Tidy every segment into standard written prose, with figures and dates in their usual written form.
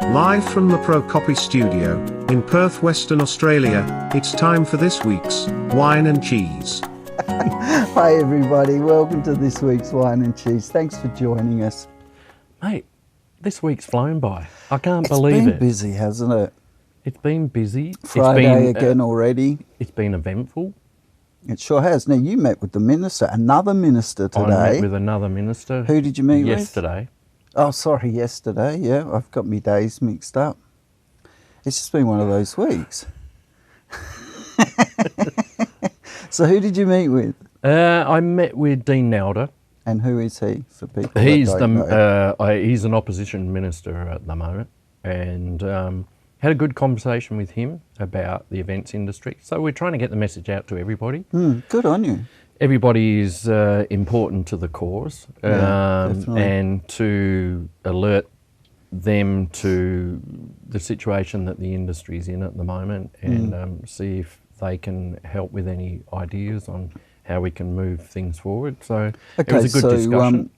Live from the ProCopy studio, in Perth, Western Australia, it's time for this week's Wine and Cheese. Hi everybody, welcome to this week's Wine and Cheese. Thanks for joining us. Mate, this week's flown by. I can't believe It's it. been busy, hasn't it? It's been busy. Friday it's been, again already. It's been eventful. It sure has. Now you met with the minister, another minister today. I met with another minister. Who did you meet yesterday. with? Oh, sorry, yesterday. Yeah, I've got my days mixed up. It's just been one of those weeks. So who did you meet with? I met with Dean Nalder. And who is he for people? He's that don't know? he's an opposition minister at the moment, and had a good conversation with him about the events industry. So we're trying to get the message out to everybody. Good on you. Everybody is important to the cause, and to alert them to the situation that the industry is in at the moment, and see if they can help with any ideas on how we can move things forward. So it was a good discussion.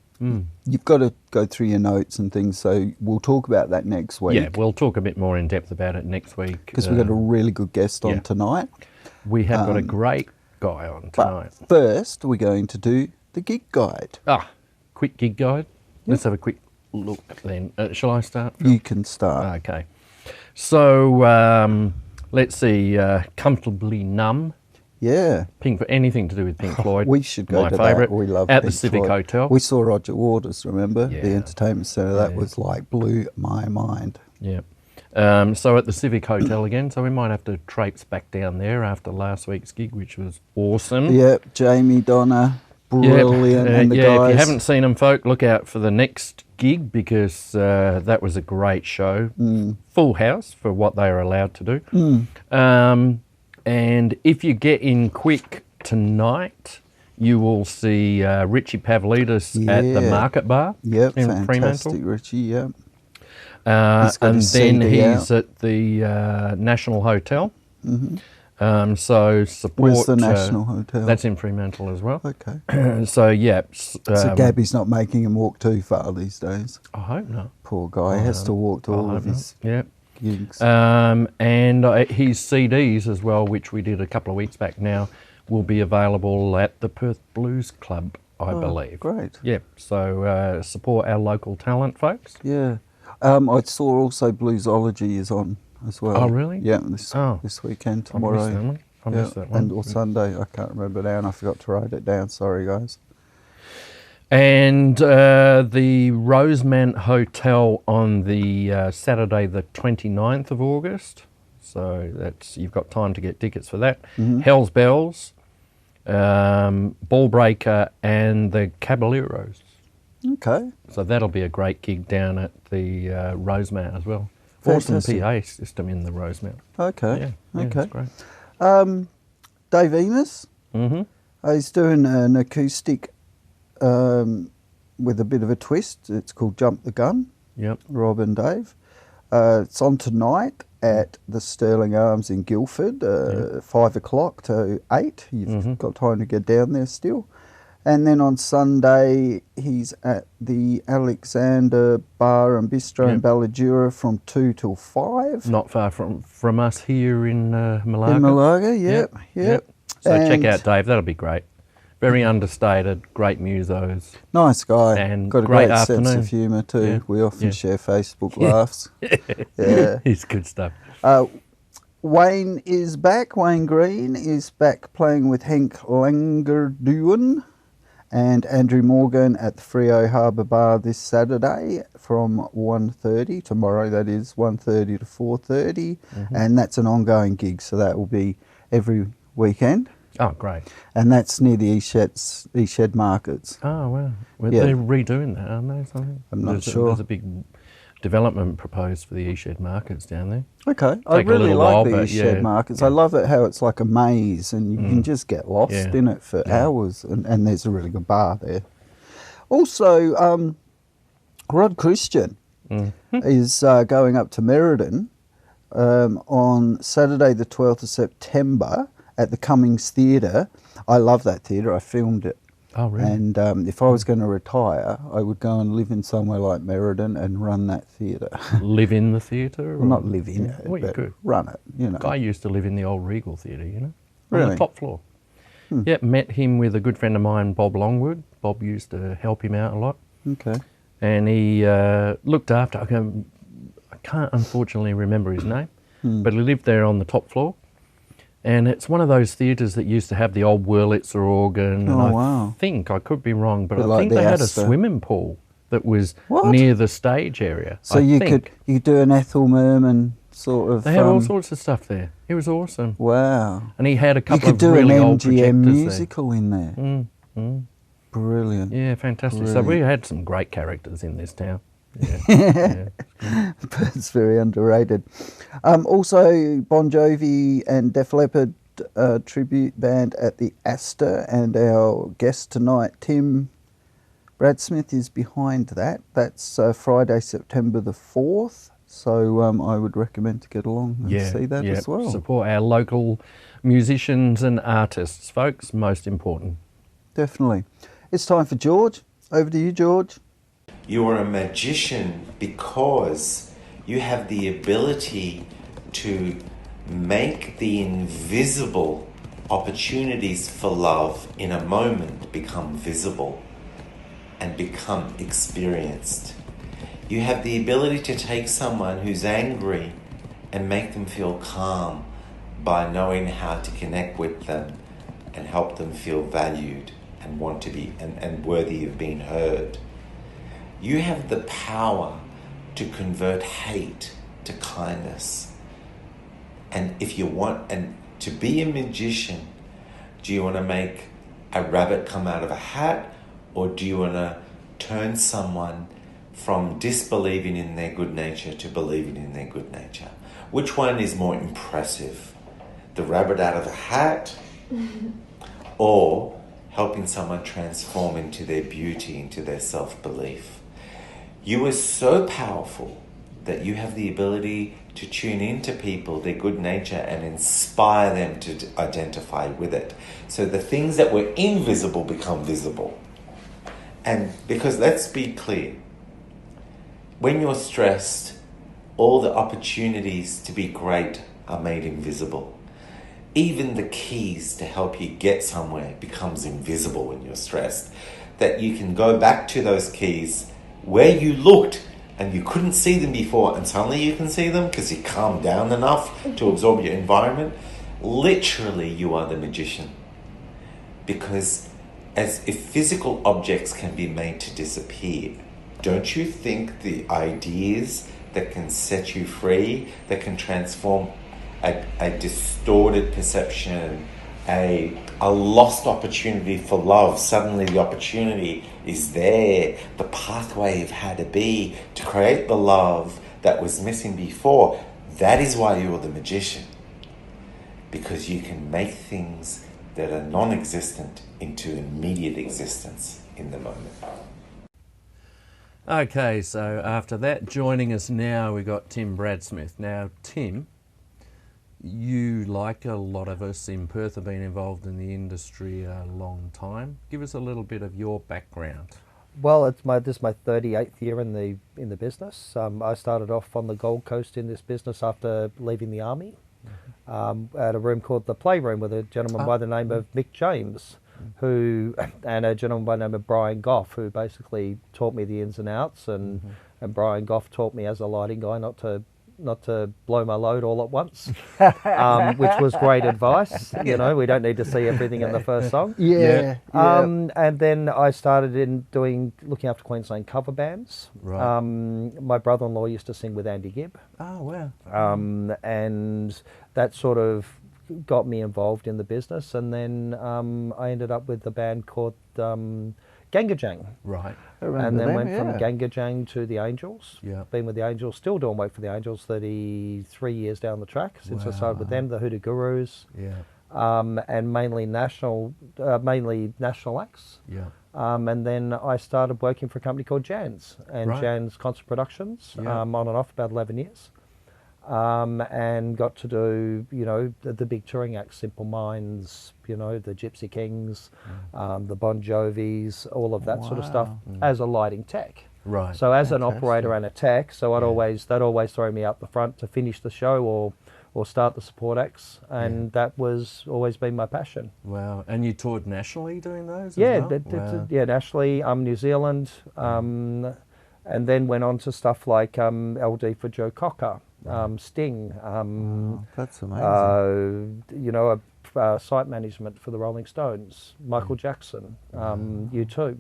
You've got to go through your notes and things, so we'll talk about that next week. Yeah, we'll talk a bit more in depth about it next week. Because we've got a really good guest on tonight. We have got a great guy on tonight. But first, we're going to do the gig guide. Quick gig guide. Let's have a quick look then. Shall I start? You can start. Okay. So let's see. Comfortably Numb. Yeah. Anything to do with Pink Floyd. We should go my to favourite. that. We love At Pink the Civic Floyd. Hotel. We saw Roger Waters, remember? Yeah. The entertainment centre. That was like blew my mind. Yeah. So at the Civic Hotel again, so we might have to traipse back down there after last week's gig, which was awesome. Yep, Jamie, Donna, brilliant. And the guys. If you haven't seen them, folk, look out for the next gig, because that was a great show. Full house for what they were allowed to do. And if you get in quick tonight, you will see Richie Pavlidis at the Market Bar in fantastic, Fremantle. Richie, yep. And then CD he's out. at the National Hotel. So support. Where's the National Hotel? That's in Fremantle as well. Okay. So yeah. So Gabby's not making him walk too far these days. I hope not. Poor guy, he has to walk to all of his gigs. And his CDs as well, which we did a couple of weeks back now, will be available at the Perth Blues Club, I believe. Great. Yeah, so support our local talent, folks. Yeah. I saw also Bluesology is on as well. Oh, really? Yeah, this weekend, tomorrow. I missed that one. Or Sunday, I can't remember now, and I forgot to write it down. Sorry, guys. And the Rosemount Hotel on the Saturday the 29th of August. So you've got time to get tickets for that. Hell's Bells, Ball Breaker and the Caballeros. Okay. So that'll be a great gig down at the Rosemount as well. Awesome PA system in the Rosemount. Okay. Yeah, okay. it's great. Dave Enos. He's doing an acoustic with a bit of a twist. It's called Jump the Gun. Yep. Rob and Dave. It's on tonight at the Sterling Arms in Guildford, 5 o'clock to 8. You've got time to get down there still. And then on Sunday, he's at the Alexander Bar and Bistro in Balladura from 2 till 5. Not far from us here in Malaga. In Malaga, yep. So check out Dave, that'll be great. Very understated, great musos. Nice guy. And got a great great sense afternoon. of humour too. Yeah. We often share Facebook laughs. Yeah. It's good stuff. Whine is back. Wayne Green is back playing with Henk Langerduin and Andrew Morgan at the Freo Harbour Bar this Saturday from 1:30. Tomorrow, that is 1:30 to 4:30. And that's an ongoing gig, so that will be every weekend. Oh, great. And that's near the Eshed Markets. Oh, wow. Well, they're redoing that, aren't they? Something? I'm not sure. There's a big development proposed for the Eshed Markets down there. Okay. I really like the Eshed Markets. I love it how it's like a maze and you can just get lost in it for hours. And there's a really good bar there. Also, Rod Christian is going up to Merredin on Saturday the 12th of September at the Cummings Theatre. I love that theatre. I filmed it. Oh, really? And if I was going to retire, I would go and live in somewhere like Merredin and run that theatre. Live in the theatre? Well, not live in it, well, you but could. run it, you know. Guy used to live in the old Regal Theatre, you know? On Really? the top floor. Yeah, met him with a good friend of mine, Bob Longwood. Bob used to help him out a lot. Okay. And he looked after, I can't unfortunately remember his name, but he lived there on the top floor. And it's one of those theatres that used to have the old Wurlitzer organ. Oh, And wow. I think, I could be wrong, but Bit I like think the they had a Astor. swimming pool that was What? near the stage area. So I you think. could do an Ethel Merman sort of... They had all sorts of stuff there. It was awesome. Wow. And he had a You couple could of do really an old MGM projectors musical in there. there. Brilliant. Yeah, fantastic. So Brilliant. we had some great characters in this town. Yeah. It's very underrated. Also, Bon Jovi and Def Leppard tribute band at the Astor, and our guest tonight, Tim Bradsmith, is behind that. That's Friday, September the 4th. So I would recommend to get along and see that as well. Support our local musicians and artists, folks, most important. Definitely. It's time for George. Over to you, George. You are a magician because you have the ability to make the invisible opportunities for love in a moment become visible and become experienced. You have the ability to take someone who's angry and make them feel calm by knowing how to connect with them and help them feel valued and want to be and worthy of being heard. You have the power to convert hate to kindness. And if you want, and to be a magician, do you want to make a rabbit come out of a hat, or do you want to turn someone from disbelieving in their good nature to believing in their good nature? Which one is more impressive? The rabbit out of a hat, or helping someone transform into their beauty, into their self-belief? You are so powerful that you have the ability to tune into people, their good nature, and inspire them to identify with it. So the things that were invisible become visible. And because let's be clear, when you're stressed, all the opportunities to be great are made invisible. Even the keys to help you get somewhere becomes invisible when you're stressed. That you can go back to those keys where you looked and you couldn't see them before, and suddenly you can see them because you calmed down enough to absorb your environment. Literally, you are the magician. Because as if physical objects can be made to disappear, don't you think the ideas that can set you free, that can transform a distorted perception, a lost opportunity for love, suddenly the opportunity is there, the pathway of how to be, to create the love that was missing before? That is why you're the magician. Because you can make things that are non-existent into immediate existence in the moment. Okay, so after that, joining us now, we got Tim Bradsmith. Now, Tim, you, like a lot of us in Perth, have been involved in the industry a long time. Give us a little bit of your background. Well, this is my 38th year in the business. I started off on the Gold Coast in this business after leaving the army, at a room called the Playroom with a gentleman by the name of Mick James, and a gentleman by the name of Brian Goff, who basically taught me the ins and outs, and Brian Goff taught me as a lighting guy not to blow my load all at once, which was great advice. You know, we don't need to see everything in the first song. And then I started looking after Queensland cover bands. Right. My brother-in-law used to sing with Andy Gibb. Oh, wow. And that sort of got me involved in the business. And then I ended up with a band called Gangajang. Right. And then went from Gangajang to the Angels. Yeah. Been with the Angels, still doing work for the Angels 33 years down the track since I started with them, the Hoodoo Gurus. Yeah. And mainly national acts. Yeah. And then I started working for a company called Jan's, and Right. Jan's Concert Productions, Yeah. on and off about 11 years. and got to do, you know, the big touring acts, Simple Minds, you know, the Gypsy Kings, the Bon Jovis, all of that sort of stuff as a lighting tech. Right. So as an operator and a tech, so they'd always throw me out the front to finish the show or start the support acts, and that was always been my passion. Wow. And you toured nationally doing those? Yeah, as well? yeah, nationally, New Zealand, and then went on to stuff like LD for Joe Cocker, Sting, That's amazing. you know, site management for the Rolling Stones, Michael Jackson, U2.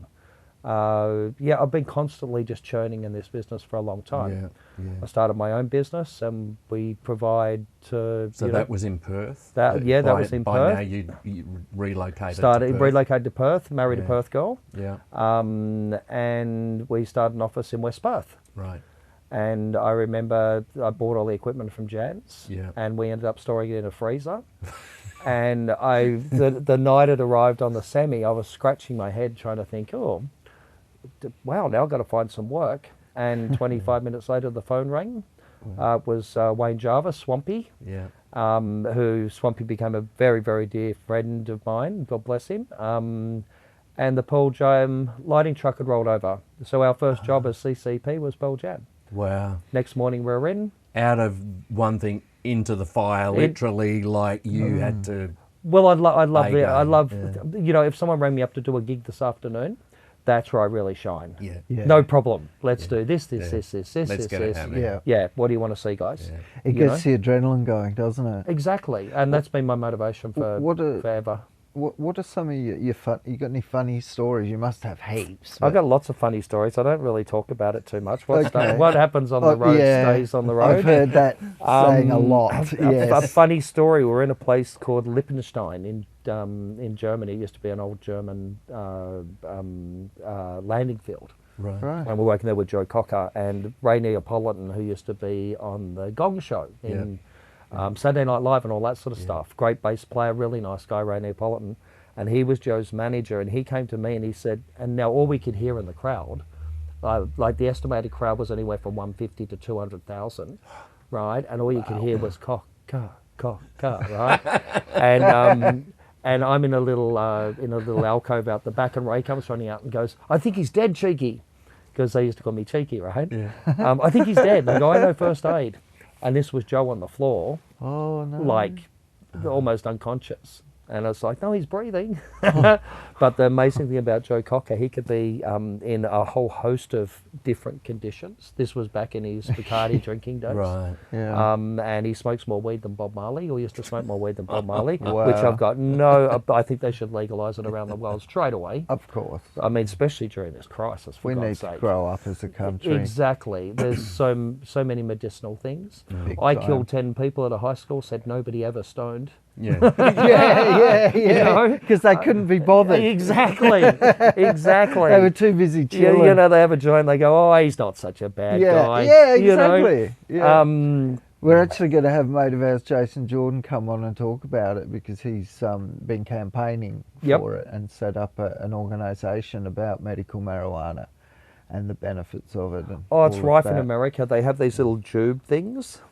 Yeah, I've been constantly just churning in this business for a long time. Yeah. I started my own business, and we provide to. So that was in Perth? That was in by Perth. Now you relocated to Perth? Relocated to Perth, married a Perth girl. Yeah. And we started an office in West Perth. Right. And I remember I bought all the equipment from Jan's, and we ended up storing it in a freezer. And the night it arrived on the semi, I was scratching my head trying to think, wow, now I've got to find some work. And 25 minutes later, the phone rang. It was Wayne Jarvis, Swampy, who Swampy became a very, very dear friend of mine, God bless him. And the Pearl Jam lighting truck had rolled over. So our first job as CCP was Pearl Jam. Wow. Next morning we're in. Out of one thing into the fire, literally, like you had to... Well, I'd love you know, if someone rang me up to do a gig this afternoon, that's where I really shine. Yeah. No problem. Let's do this. Let's get it happening. Yeah. What do you want to see, guys? Yeah. It gets the adrenaline going, doesn't it? Exactly. And that's been my motivation for forever. What are some of your fun? You got any funny stories? You must have heaps. I've got lots of funny stories. I don't really talk about it too much. What happens on the road stays on the road. I've heard that saying a lot. A funny story. We're in a place called Lippenstein in Germany. It used to be an old German landing field. Right. And we're working there with Joe Cocker and Ray Neapolitan, who used to be on the Gong Show in Saturday Night Live and all that sort of stuff. Great bass player, really nice guy, Ray Neapolitan. And he was Joe's manager, and he came to me and he said, and now all we could hear in the crowd, like the estimated crowd was anywhere from 150 to 200,000, right? And all you could hear was cock, right? And I'm in a little alcove out the back, and Ray comes running out and goes, "I think he's dead, Cheeky," because they used to call me Cheeky, right? Yeah. I think he's dead. And I go, "I know first aid." And this was Joe on the floor, like almost unconscious. And I was like, no, he's breathing. But the amazing thing about Joe Cocker, he could be in a whole host of different conditions. This was back in his Bacardi drinking days. Right. Yeah. And he smokes more weed than Bob Marley, or used to smoke more weed than Bob Marley, which I've got I think they should legalise it around the world straight away. Of course. I mean, especially during this crisis, for we God's need sake. to grow up as a country. Exactly. There's so many medicinal things. Big I time. killed 10 people at a high school, said nobody ever stoned. Yeah. Yeah. Because they couldn't be bothered. Exactly. They were too busy chilling. You know, they have a joint, they go, oh, he's not such a bad guy. Yeah, exactly. You know? Yeah. We're actually going to have a mate of ours, Jason Jordan, come on and talk about it because he's been campaigning for it and set up an organisation about medical marijuana and the benefits of it. And it's rife in America. They have these little tube things.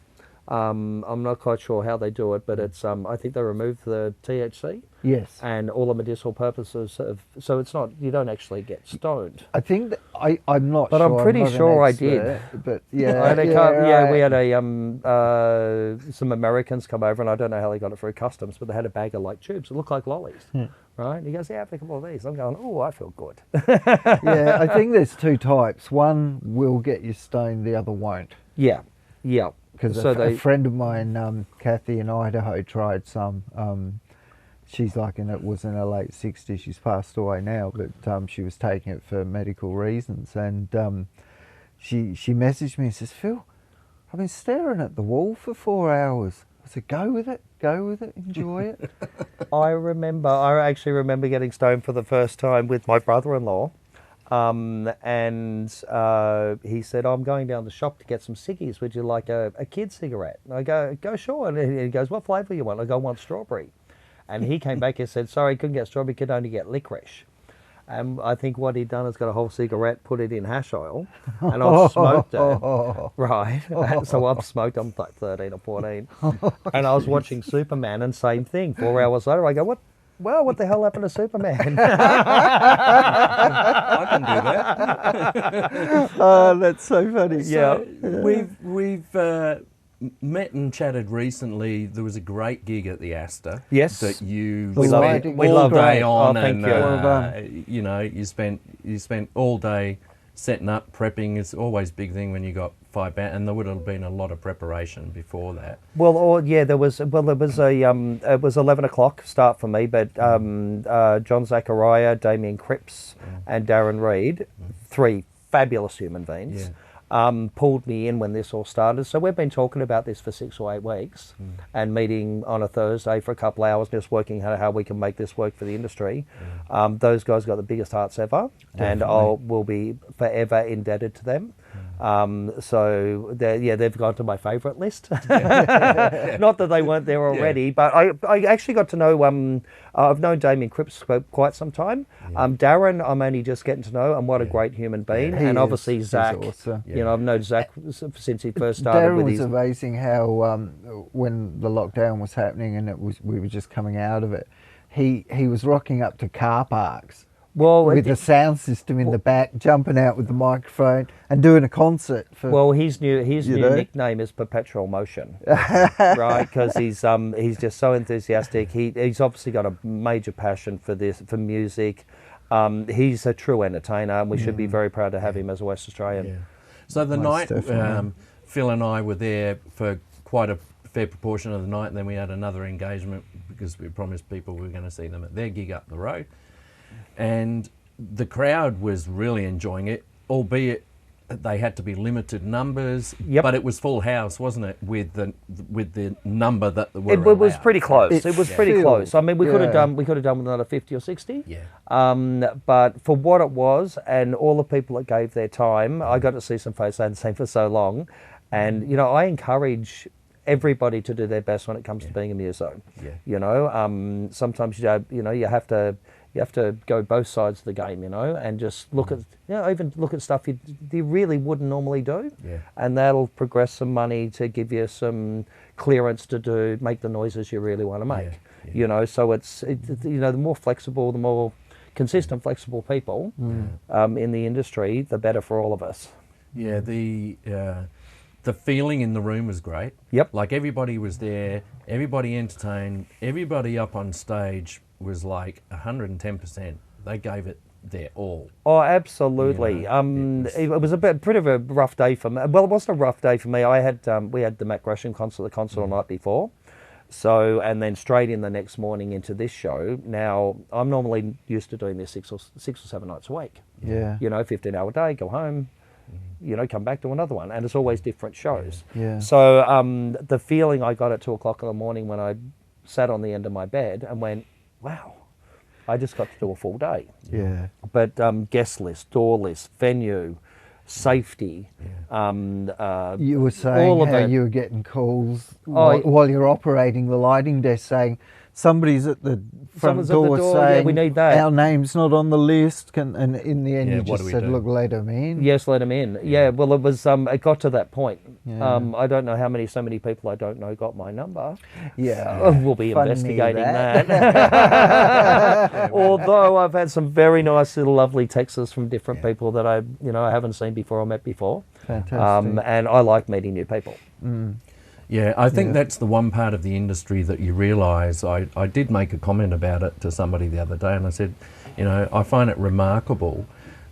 I'm not quite sure how they do it, but it's I think they remove the THC. Yes. And all the medicinal purposes so it's not, you don't actually get stoned. I think that I'm not but sure. I'm pretty sure I did. But we had some Americans come over, and I don't know how they got it through customs, but they had a bag of like tubes that looked like lollies. Right? And he goes, yeah, have a couple of these. I'm going, oh, I feel good. Yeah, I think there's two types. One will get you stoned, the other won't. Yeah. Because a friend of mine, Kathy in Idaho, tried some. She's was in her late 60s. She's passed away now, but she was taking it for medical reasons. And she messaged me and says, Phil, I've been staring at the wall for 4 hours. I said, go with it, enjoy it. I actually remember getting stoned for the first time with my brother-in-law. And he said, I'm going down the shop to get some ciggies. Would you like a kid cigarette? And I go sure. And he goes, what flavour you want? I go, I want strawberry. And he came back and said, sorry, couldn't get strawberry, could only get licorice. And I think what he'd done is got a whole cigarette, put it in hash oil, and I've smoked it. Right. So I've smoked, I'm like 13 or 14. And I was watching Superman, and same thing. 4 hours later, I go, what the hell happened to Superman? I can do that. Oh, that's so funny. Yeah. We've met and chatted recently. There was a great gig at the Astor. Yes. That you We spent loved it. all day on, thank and you. Well done. you know, you spent all day setting up, prepping. It's always a big thing when you got 5 bands, and there would have been a lot of preparation before that. Well, there was it was 11 o'clock start for me, but John Zachariah, Damien Cripps, and Darren Reed, 3 fabulous human beings. Pulled me in when this all started. So we've been talking about this for 6 or 8 weeks and meeting on a Thursday for a couple of hours, just working out how we can make this work for the industry. Those guys got the biggest hearts ever, and will be forever indebted to them. So they've gone to my favourite list. Not that they weren't there already, but I actually got to know, I've known Damien Cripps for quite some time. Darren, I'm only just getting to know, and what a great human being. And obviously Zach, awesome. you know, I've known Zach since he first started Darren with was his... amazing how when the lockdown was happening and we were just coming out of it, he was rocking up to car parks. With a sound system in the back, jumping out with the microphone and doing a concert. His new nickname is Perpetual Motion, right? Because he's just so enthusiastic. He's obviously got a major passion for music. He's a true entertainer, and we should be very proud to have him as a West Australian. Yeah. So the night, Phil and I were there for quite a fair proportion of the night, and then we had another engagement because we promised people we were going to see them at their gig up the road. And the crowd was really enjoying it, albeit they had to be limited numbers. But it was full house, wasn't it? With the number that were it was pretty close. It was pretty filled. close. I mean, we could have done with another 50 or 60. But for what it was, and all the people that gave their time, I got to see some faces I hadn't seen for so long, and you know, I encourage everybody to do their best when it comes to being a muso. You know, sometimes you have to go both sides of the game, you know, and just look at, even look at stuff you really wouldn't normally do. And that'll progress some money to give you some clearance to make the noises you really want to make. You know, so it's the more flexible, the more consistent, flexible people in the industry, the better for all of us. Yeah, the feeling in the room was great. Like everybody was there, everybody entertained, everybody up on stage was like 110%. They gave it their all. Oh, absolutely. You know, it was a bit of a rough day for me. Well, it wasn't a rough day for me. We had the Matt Gresham concert the night before. So, and then straight in the next morning into this show. Now, I'm normally used to doing this 6 or 7 nights a week. You know, 15-hour day, go home, you know, come back to another one. And it's always different shows. So the feeling I got at 2 o'clock in the morning when I sat on the end of my bed and went, wow, I just got to do a full day. But guest list, door list, venue, safety. You were saying how you were getting calls while you're operating the lighting desk saying, somebody's at the front door saying, we need that. Our name's not on the list. And in the end, you just said, look, let them in. Yes, let them in. Well, it was. It got to that point. I don't know so many people I don't know got my number. We'll be investigating that. Although I've had some very nice little lovely texts from different people that I haven't seen before or met before. Fantastic. And I like meeting new people. Yeah, I think that's the one part of the industry that you realise. I did make a comment about it to somebody the other day, and I said, I find it remarkable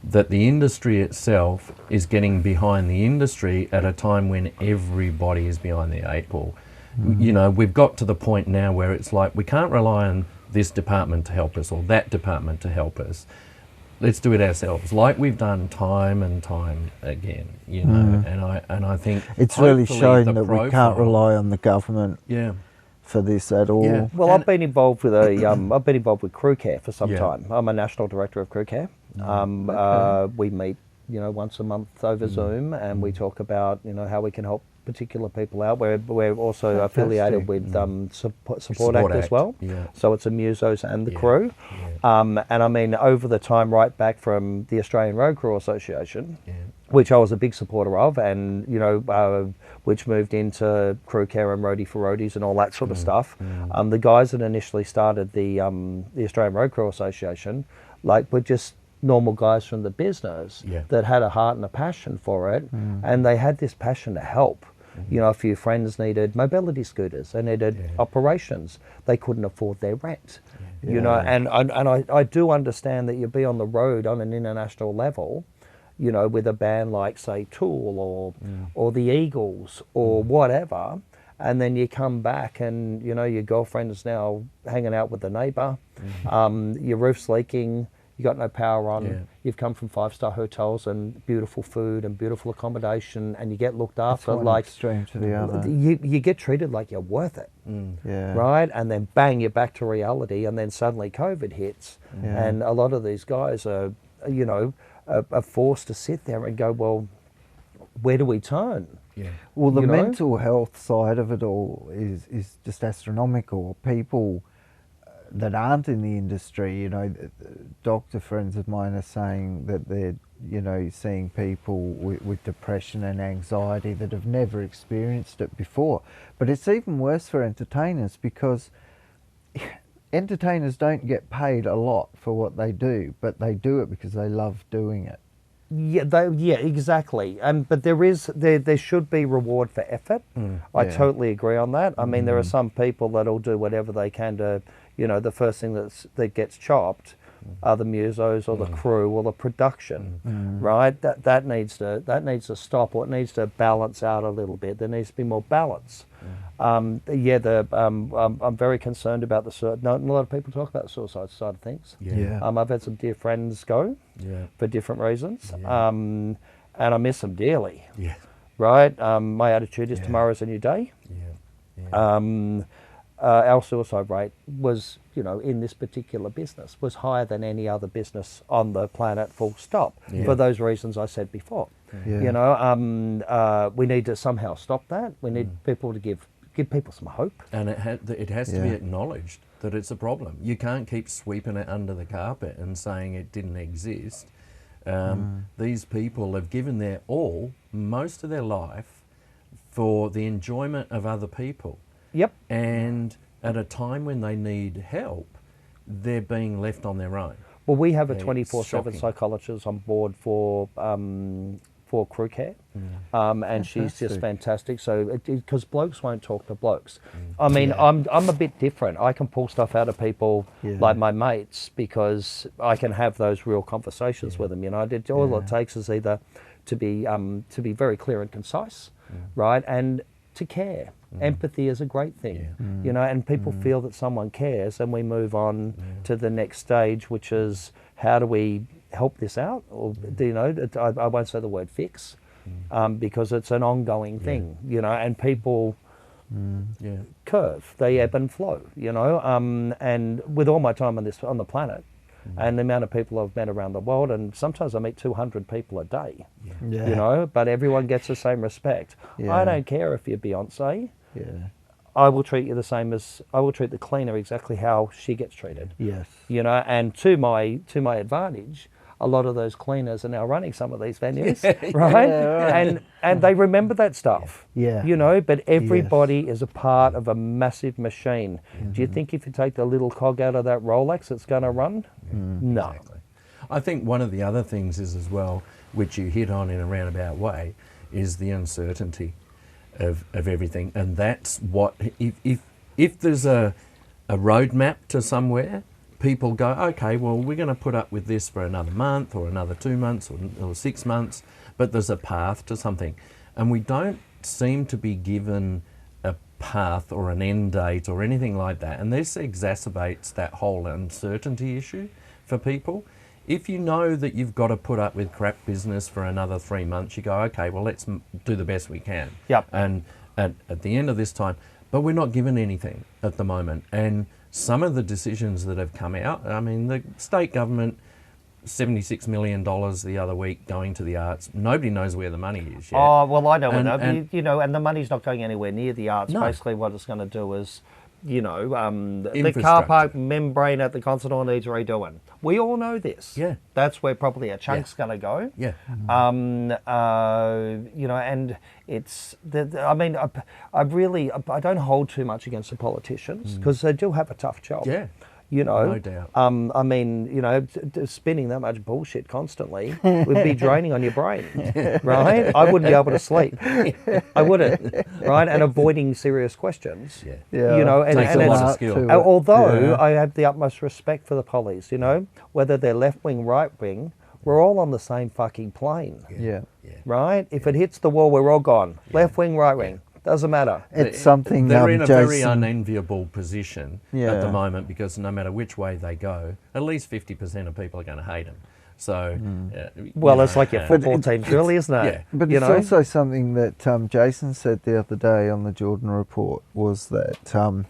that the industry itself is getting behind the industry at a time when everybody is behind the 8 ball. We've got to the point now where it's like we can't rely on this department to help us or that department to help us. Let's do it ourselves, like we've done time and time again, and I think it's really shown that we can't rely on the government for this at all. Well, I've been involved with Crew Care for some time. I'm a national director of Crew Care. We meet once a month over Zoom, and we talk about how we can help particular people out. We're also affiliated with Support Act as well. Yeah. So it's a Musos and the Yeah. crew. Yeah. And I mean, over the time, right back from the Australian Road Crew Association, Yeah. which I was a big supporter of, and which moved into crew care and roadie for roadies and all that sort of stuff. The guys that initially started the Australian Road Crew Association, were just normal guys from the business that had a heart and a passion for it, and they had this passion to help. A few friends needed mobility scooters, they needed operations, they couldn't afford their rent. And I do understand that you'd be on the road on an international level, with a band like, say, Tool or the Eagles or whatever, and then you come back and, your girlfriend is now hanging out with the neighbour, your roof's leaking, you got no power on, you've come from 5-star hotels and beautiful food and beautiful accommodation, and you get looked after like extreme to the other. You get treated like you're worth it, right? And then bang, you're back to reality, and then suddenly COVID hits, and a lot of these guys are forced to sit there and go, well, where do we turn? Well, the mental health side of it all is just astronomical. People that aren't in the industry, doctor friends of mine are saying that they're, seeing people with depression and anxiety that have never experienced it before. But it's even worse for entertainers, because entertainers don't get paid a lot for what they do, but they do it because they love doing it. Yeah, exactly. But there should be reward for effort. I totally agree on that. I mean, there are some people that'll do whatever they can to, the first thing that gets chopped are the musos or the crew or the production, right? That needs to stop, or it needs to balance out a little bit. There needs to be more balance. I'm very concerned about not a lot of people talk about the suicide side of things. I've had some dear friends go for different reasons, and I miss them dearly. Right? My attitude is tomorrow's a new day. Our suicide rate was, in this particular business, was higher than any other business on the planet, full stop, for those reasons I said before. We need to somehow stop that. We need people to give people some hope. And it has to be acknowledged that it's a problem. You can't keep sweeping it under the carpet and saying it didn't exist. These people have given their all, most of their life, for the enjoyment of other people. And at a time when they need help, they're being left on their own. Well, we have a 24/7 psychologist on board for crew care, and she's just fantastic. So, because blokes won't talk to blokes. I mean, I'm a bit different. I can pull stuff out of people like my mates, because I can have those real conversations with them. All it takes is either to be very clear and concise, right, and to care. Empathy is a great thing, and people feel that someone cares, and we move on to the next stage, which is, how do we help this out? Or, I won't say the word fix, because it's an ongoing thing, and people curve, they ebb and flow, and with all my time on the planet, and the amount of people I've met around the world, and sometimes I meet 200 people a day, but everyone gets the same respect. I don't care if you're Beyonce. I will treat you the same as I will treat the cleaner exactly how she gets treated. And to my advantage, a lot of those cleaners are now running some of these venues, right? And they remember that stuff. But everybody is a part of a massive machine. Do you think if you take the little cog out of that Rolex, it's going to run? No. Exactly. I think one of the other things is as well, which you hit on in a roundabout way, is the uncertainty of everything. And that's what, if there's a roadmap to somewhere, people go, okay, well, we're going to put up with this for another month or another 2 months or 6 months, but there's a path to something. And we don't seem to be given a path or an end date or anything like that. And this exacerbates that whole uncertainty issue for people. If you know that you've got to put up with crap business for another 3 months, you go, okay, well, let's do the best we can. And at the end of this time, but we're not given anything at the moment. And some of the decisions that have come out, I mean, the state government $76 million the other week going to the arts. Nobody knows where the money is yet. Oh, well, I don't know. And- And the money's not going anywhere near the arts. No. Basically, what it's going to do is, the car Infrastructure. park membrane at the concert hall needs redoing. We all know this. Yeah. That's where probably a chunk's going to go. Yeah. And it's, I don't hold too much against the politicians because they do have a tough job. Yeah. No doubt. Spinning that much bullshit constantly would be draining on your brain, right? I wouldn't be able to sleep. I wouldn't, right? And avoiding serious questions. Yeah. Takes a lot of skill. Although I have the utmost respect for the pollies, whether they're left wing, right wing, we're all on the same fucking plane, Yeah. right? If it hits the wall, we're all gone. Left wing, right wing. Doesn't matter. It's something they're in a very Jason, unenviable position at the moment because no matter which way they go, at least 50% of people are going to hate them. So, It's like your football team, surely, isn't it? Yeah. But it's also something that Jason said the other day on the Jordan Report was that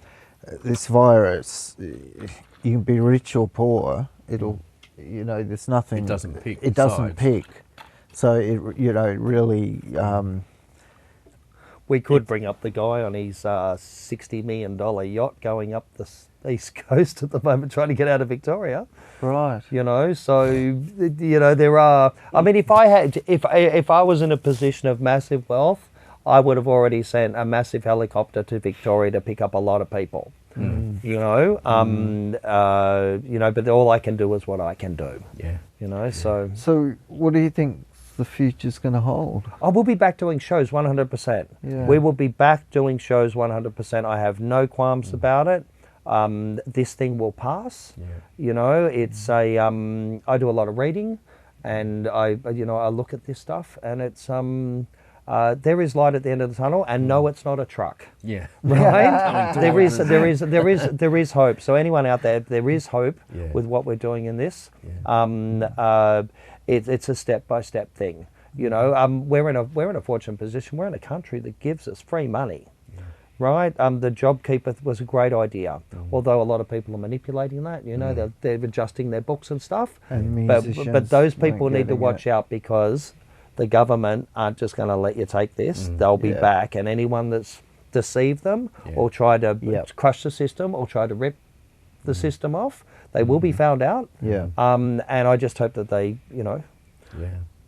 this virus, you can be rich or poor, it'll, there's nothing. It doesn't pick. It doesn't sides. pick. So it really. We could bring up the guy on his $60 million yacht going up the east coast at the moment, trying to get out of Victoria. Right. So there are. I mean, if I was in a position of massive wealth, I would have already sent a massive helicopter to Victoria to pick up a lot of people. But all I can do is what I can do. Yeah. So what do you think the future's going to hold? I will be back doing shows 100%. Yeah. We will be back doing shows 100%. I have no qualms about it. This thing will pass. Yeah. It's I do a lot of reading, and I look at this stuff, and it's there is light at the end of the tunnel, and no, it's not a truck. Yeah. Right? there is hope. So anyone out there is hope with what we're doing in this. Yeah. It's a step-by-step thing. We're in a fortunate position. We're in a country that gives us free money, right? The JobKeeper was a great idea, although a lot of people are manipulating that. They're adjusting their books and stuff. And But those people aren't need to getting watch out because the government aren't just going to let you take this. They'll be back, and anyone that's deceived them or tried to crush the system or try to rip the system off, they will be found out. Yeah. And I just hope that they,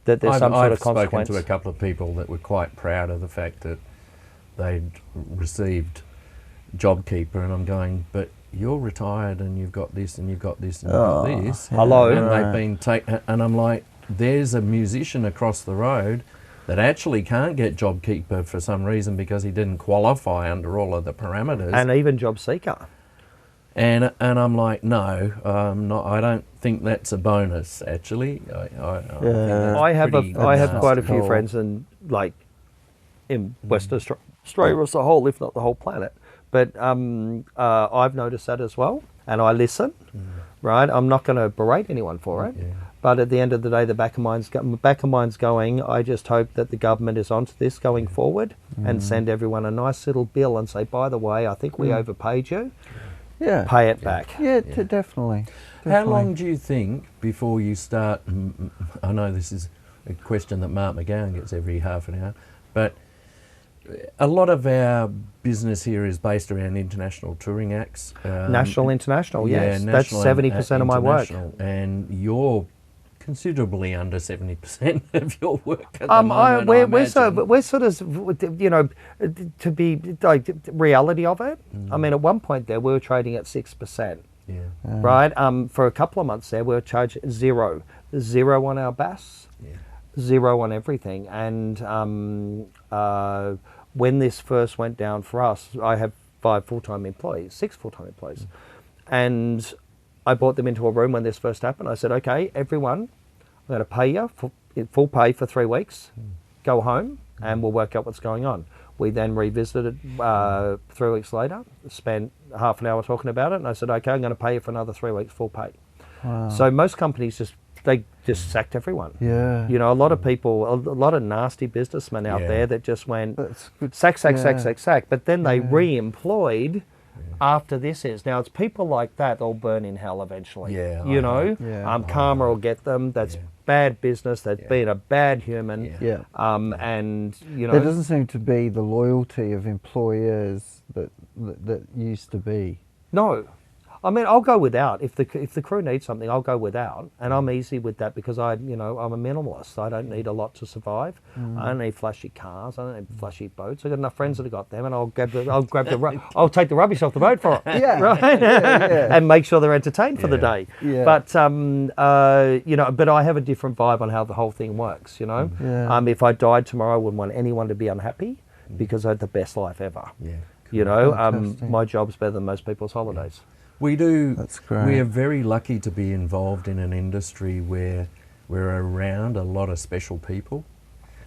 that there's some sort of consequence. I've spoken to a couple of people that were quite proud of the fact that they'd received JobKeeper, and I'm going, but you're retired and you've got this and you've got this and you've got this. Hello. And they've been taken, and I'm like, there's a musician across the road that actually can't get JobKeeper for some reason because he didn't qualify under all of the parameters. And even job seeker. And I'm like, no, I don't think that's a bonus. Actually, I have quite a few friends in Western Australia as a whole, if not the whole planet. But I've noticed that as well, and I listen. Right, I'm not going to berate anyone for it. But at the end of the day, the back of mind's going, I just hope that the government is onto this going forward and send everyone a nice little bill and say, by the way, I think we overpaid you. Yeah. Pay it back. Yeah, definitely. How long do you think before you start? I know this is a question that Mark McGowan gets every half an hour, but a lot of our business here is based around international touring acts. National, international, yes. That's 70% of my work. And you're considerably under 70% of your work at the moment. We're sort of, to be like reality of it. I mean, at one point there we were trading at 6%. Yeah. Right. For a couple of months there we were charging zero on our bass, zero on everything. And when this first went down for us, I have 6 full-time employees, and I brought them into a room when this first happened. I said, okay, everyone, I'm going to pay you full pay for 3 weeks. Go home and we'll work out what's going on. We then revisited 3 weeks later, spent half an hour talking about it, and I said, okay, I'm going to pay you for another 3 weeks full pay. Wow. So most companies just sacked everyone. Yeah. A lot of people, a lot of nasty businessmen out there that just went sack. But then they re-employed after this is. Now, it's people like that that'll burn in hell eventually. Yeah, you I know, know. karma will get them. That's bad business. That's being a bad human. Yeah. And you know, There doesn't seem to be the loyalty of employers that used to be. no. I mean, I'll go without if the crew needs something. I'll go without, and I'm easy with that because I'm a minimalist. I don't need a lot to survive. I don't need flashy cars. I don't need flashy boats. I've got enough friends that have got them, and I'll take the rubbish off the boat for it. Yeah, right. And make sure they're entertained for the day. Yeah. But but I have a different vibe on how the whole thing works. You know, if I died tomorrow, I wouldn't want anyone to be unhappy because I had the best life ever. Yeah. You know, Fantastic. my job's better than most people's holidays. We do. That's great. We are very lucky to be involved in an industry where we're around a lot of special people,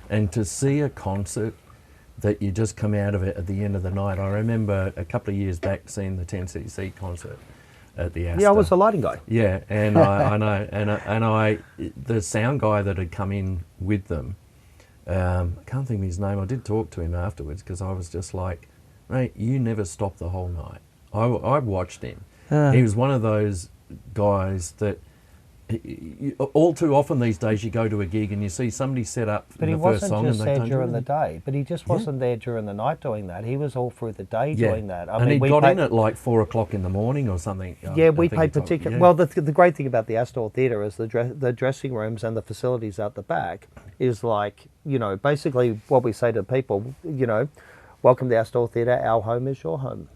and to see a concert that you just come out of it at the end of the night. I remember a couple of years back seeing the 10cc concert at the Astor. Yeah, I was the lighting guy. Yeah, and I know, and the sound guy that had come in with them, I can't think of his name. I did talk to him afterwards because I was just like, mate, you never stopped the whole night. I watched him. He was one of those guys that all too often these days you go to a gig and you see somebody set up But in he the first wasn't song just and they there don't during do the anything. day. But he just wasn't there during the night doing that. He was all through the day doing that. And he got in at like 4 o'clock in the morning or something. Yeah, I we think pay he told- particular. yeah. Well, the great thing about the Astor Theatre is the dressing rooms and the facilities out the back is like, basically what we say to people, welcome to Astor Theatre. Our home is your home.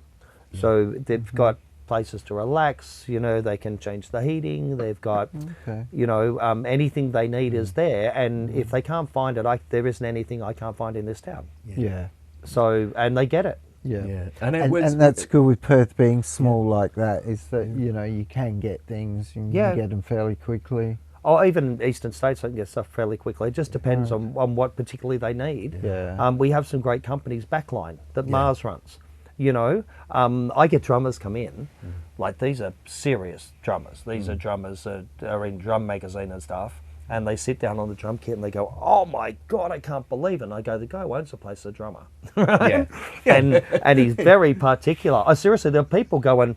So they've got places to relax. They can change the heating. They've got, anything they need is there. And if they can't find it, there isn't anything I can't find in this town. Yeah. So, and they get it. Yeah. Yeah, And that's good with Perth being small like that, is that, you can get things and you can get them fairly quickly. Oh, even Eastern States, I can get stuff fairly quickly. It just depends on what particularly they need. Yeah. We have some great companies, Backline, that Mars runs. I get drummers come in, like these are serious drummers. These are drummers that are in Drum Magazine and stuff, and they sit down on the drum kit and they go, "Oh my God, I can't believe it." And I go, "The guy who owns the place is a drummer." Right? And he's very particular. Seriously, there are people going,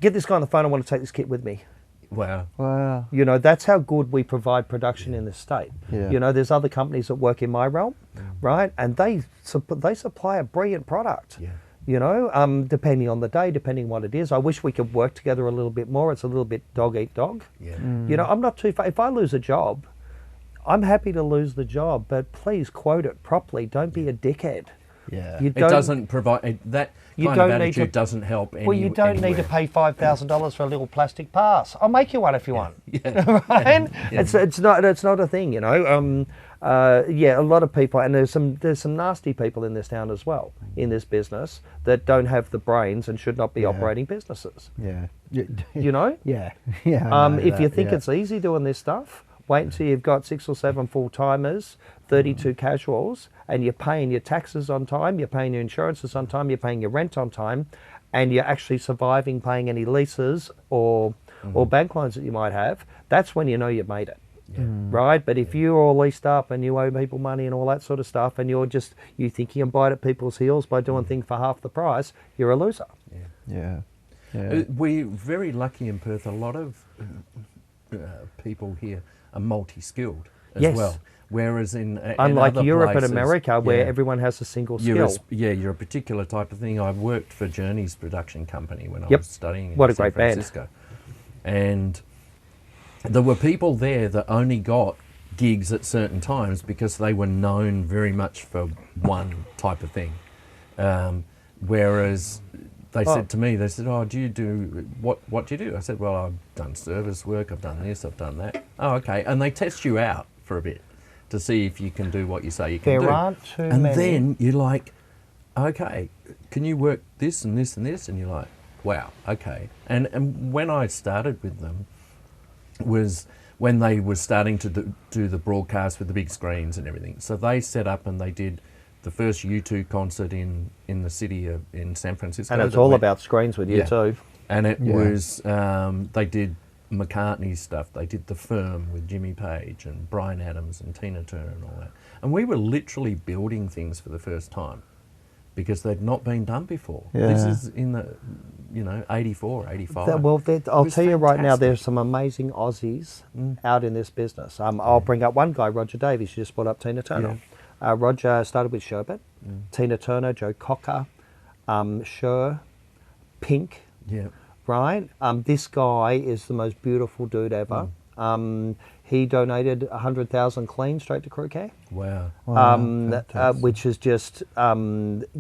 "Get this guy on the phone, I want to take this kit with me." wow. Wow. That's how good we provide production in this state. Yeah. There's other companies that work in my realm, right? And they supply a brilliant product. Yeah. Depending on the day, depending what it is. I wish we could work together a little bit more. It's a little bit dog eat dog. Yeah. I'm not too far. If I lose a job, I'm happy to lose the job, but please quote it properly. Don't be a dickhead. Yeah. You It don't, doesn't provide that You kind of don't need attitude to- doesn't help. well, you don't need to pay $5,000 for a little plastic pass. I'll make you one if you want. Right? It's not a thing, a lot of people, and there's some nasty people in this town as well, in this business, that don't have the brains and should not be operating businesses. Yeah. Yeah. Yeah. I know If you that, think yeah. it's easy doing this stuff, wait until you've got 6 or 7 full-timers, 32 casuals, and you're paying your taxes on time, you're paying your insurances on time, you're paying your rent on time, and you're actually surviving paying any leases or bank loans that you might have, that's when you know you've made it. Right? But if you're all leased up and you owe people money and all that sort of stuff, and you think you can bite at people's heels by doing things for half the price, you're a loser. Yeah. We're very lucky in Perth. A lot of people here are multi-skilled as Yes. well. Whereas in Unlike other Europe places, and America, where everyone has a single skill. You're a particular type of thing. I worked for Journey's production company when I Yep. was studying What in a San great band. Francisco. And there were people there that only got gigs at certain times because they were known very much for one type of thing. Whereas they said to me, "Oh, do you do, what do you do?" I said, "Well, I've done service work, I've done this, I've done that." "Oh, okay." And they test you out for a bit to see if you can do what you say you can do. There aren't too and many. then you're like, "Okay, can you work this and this and this?" And you're like, "Wow, okay." And when I started with them was when they were starting to do the broadcast with the big screens and everything. So they set up and they did the first U2 concert in the city in San Francisco. And it's all about screens with you Yeah. too. And it was, they did McCartney's stuff. They did The Firm with Jimmy Page and Bryan Adams and Tina Turner and all that. And we were literally building things for the first time. because they'd not been done before. Yeah. This is in the, 84, 85. I'll was tell you right now, fantastic. there's some amazing Aussies out in this business. I'll bring up one guy, Roger Davies, who just brought up Tina Turner. Roger started with Sherbet, Tina Turner, Joe Cocker, Sher, Pink, Yeah. right? This guy is the most beautiful dude ever. He donated 100,000 clean straight to crew care. Wow. Which is just,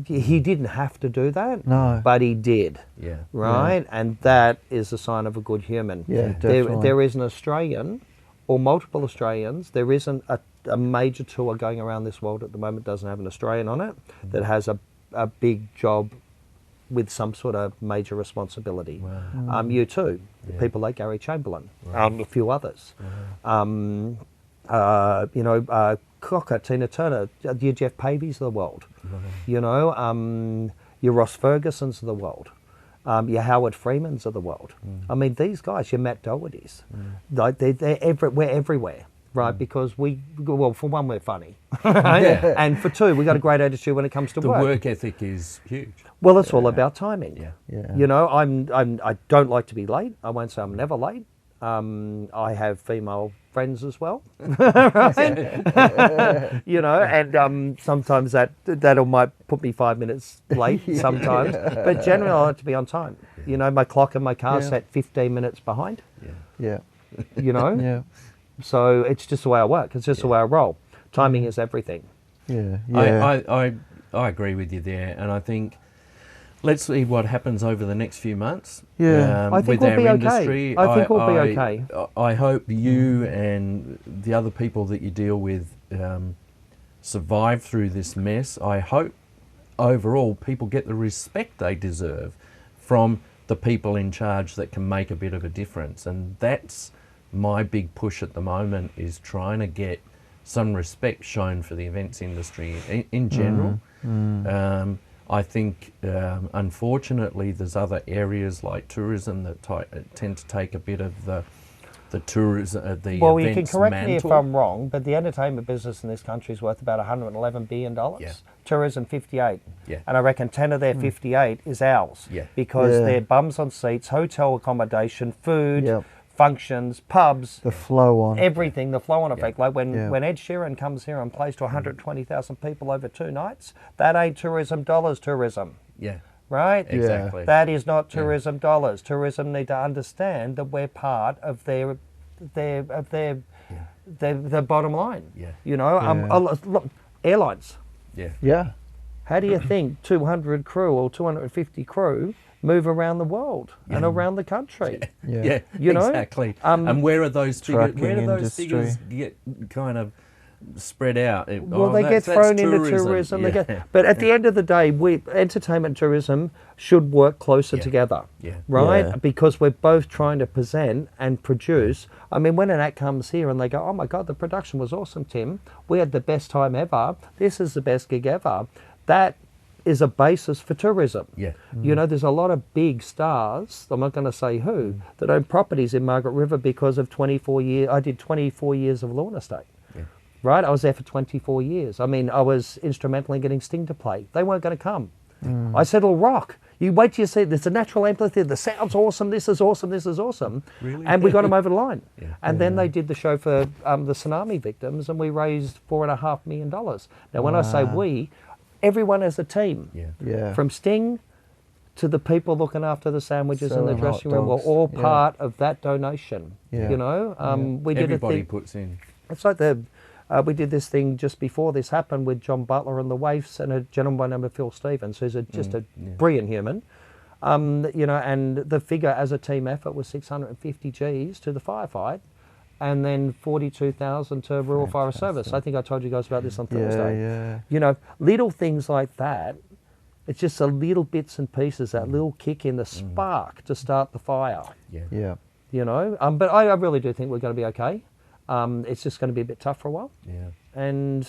he didn't have to do that, No. but he did. Yeah. Right? And that is a sign of a good human. Yeah, definitely. There is an Australian, or multiple Australians, there isn't a major tour going around this world at the moment, doesn't have an Australian on it, that has a big job with some sort of major responsibility. Wow. You too, Yeah. people like Gary Chamberlain, Right. a few others. Cocker, Tina Turner, your Jeff Pavies of the world, your Ross Fergusons of the world, your Howard Freemans of the world. I mean, these guys, your Matt Dohertys, like we're everywhere. Right, because for one, we're funny, right? Yeah. And for two, we got a great attitude when it comes to The work. work ethic is huge. Well, it's all about timing. Yeah. Yeah. I don't like to be late. I won't say I'm never late. I have female friends as well, right? And sometimes that might put me 5 minutes late sometimes, but generally I like to be on time. My clock in my car set 15 minutes behind. Yeah. Yeah. So it's just the way I work. It's just the way I roll. Timing is everything. Yeah. Yeah. I agree with you there, and I think let's see what happens over the next few months. Yeah. I think with we'll be our okay. industry. I think we'll be okay. I hope you and the other people that you deal with survive through this mess. I hope overall people get the respect they deserve from the people in charge that can make a bit of a difference, and that's my big push at the moment, is trying to get some respect shown for the events industry in general. I think, unfortunately, there's other areas like tourism that tend to take a bit of the tourism, the Well, you events can correct me if mantle. I'm wrong, but the entertainment business in this country is worth about $111 billion. Yeah. Tourism, 58. Yeah. And I reckon 10 of their 58 is ours. Yeah. Because Yeah. they're bums on seats, hotel accommodation, food, Yep. functions, pubs, The flow on. everything, the flow-on effect. Like when Yeah. Ed Sheeran comes here and plays to 120,000 people over 2 nights, that ain't tourism dollars tourism, Yeah, right? exactly. That is not tourism dollars. Tourism need to understand that we're part of their bottom line. Yeah. Look, airlines. Yeah. Yeah. How do you think 200 crew or 250 crew move around the world and around the country? Yeah. Exactly. And where are those figures? Where do trucking those figures industry. get kind of spread out? Well, they get thrown into tourism. Yeah. But at the end of the day, entertainment and tourism should work closer together, Yeah. right? Yeah. Because we're both trying to present and produce. I mean, when an act comes here and they go, "Oh my God, the production was awesome, Tim. We had the best time ever. This is the best gig ever." That is a basis for tourism. Yeah. There's a lot of big stars, I'm not going to say who, that own properties in Margaret River because of 24 years. I did 24 years of lawn estate. Yeah. Right? I was there for 24 years. I mean, I was instrumental in getting Sting to play. They weren't going to come. I said, "Well, rock. You wait till you see there's a natural amphitheatre. The sound's awesome. This is awesome. This is awesome." Really? And we got them over the line. Yeah. And then they did the show for the tsunami victims, and we raised $4.5 million. Now, when I say we, everyone as a team, Yeah. Yeah. from Sting to the people looking after the sandwiches in the Selling dressing hot room, were dogs. all Yeah. part of that donation. Yeah. We did Everybody a thing. puts in. It's like we did this thing just before this happened with John Butler and the Waifs and a gentleman by the name of Phil Stevens, who's just a brilliant human. And the figure as a team effort was 650 Gs to the firefight, and then 42,000 to Rural Fire Service. I think I told you guys about this on Thursday. Yeah. Little things like that. It's just the little bits and pieces, that little kick in the spark to start the fire. Yeah. Yeah. But I really do think we're going to be okay. It's just going to be a bit tough for a while. Yeah. And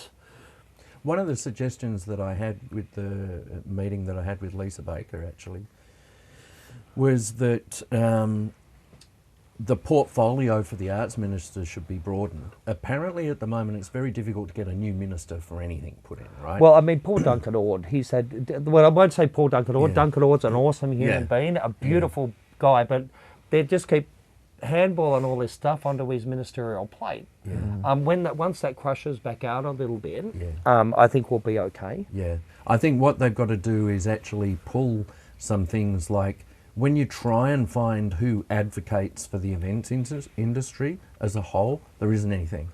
One of the suggestions that I had with the meeting that I had with Lisa Baker, actually, was that the portfolio for the arts minister should be broadened. Apparently, at the moment, it's very difficult to get a new minister for anything put in, right? Well, I mean, Paul Duncan Ord, he said, well, I won't say Paul Duncan Ord. Yeah. Duncan Ord's an awesome human being, a beautiful guy, but they just keep handballing all this stuff onto his ministerial plate. Yeah. Once that crushes back out a little bit, I think we'll be okay. Yeah. I think what they've got to do is actually pull some things like, when you try and find who advocates for the events industry as a whole, there isn't anything.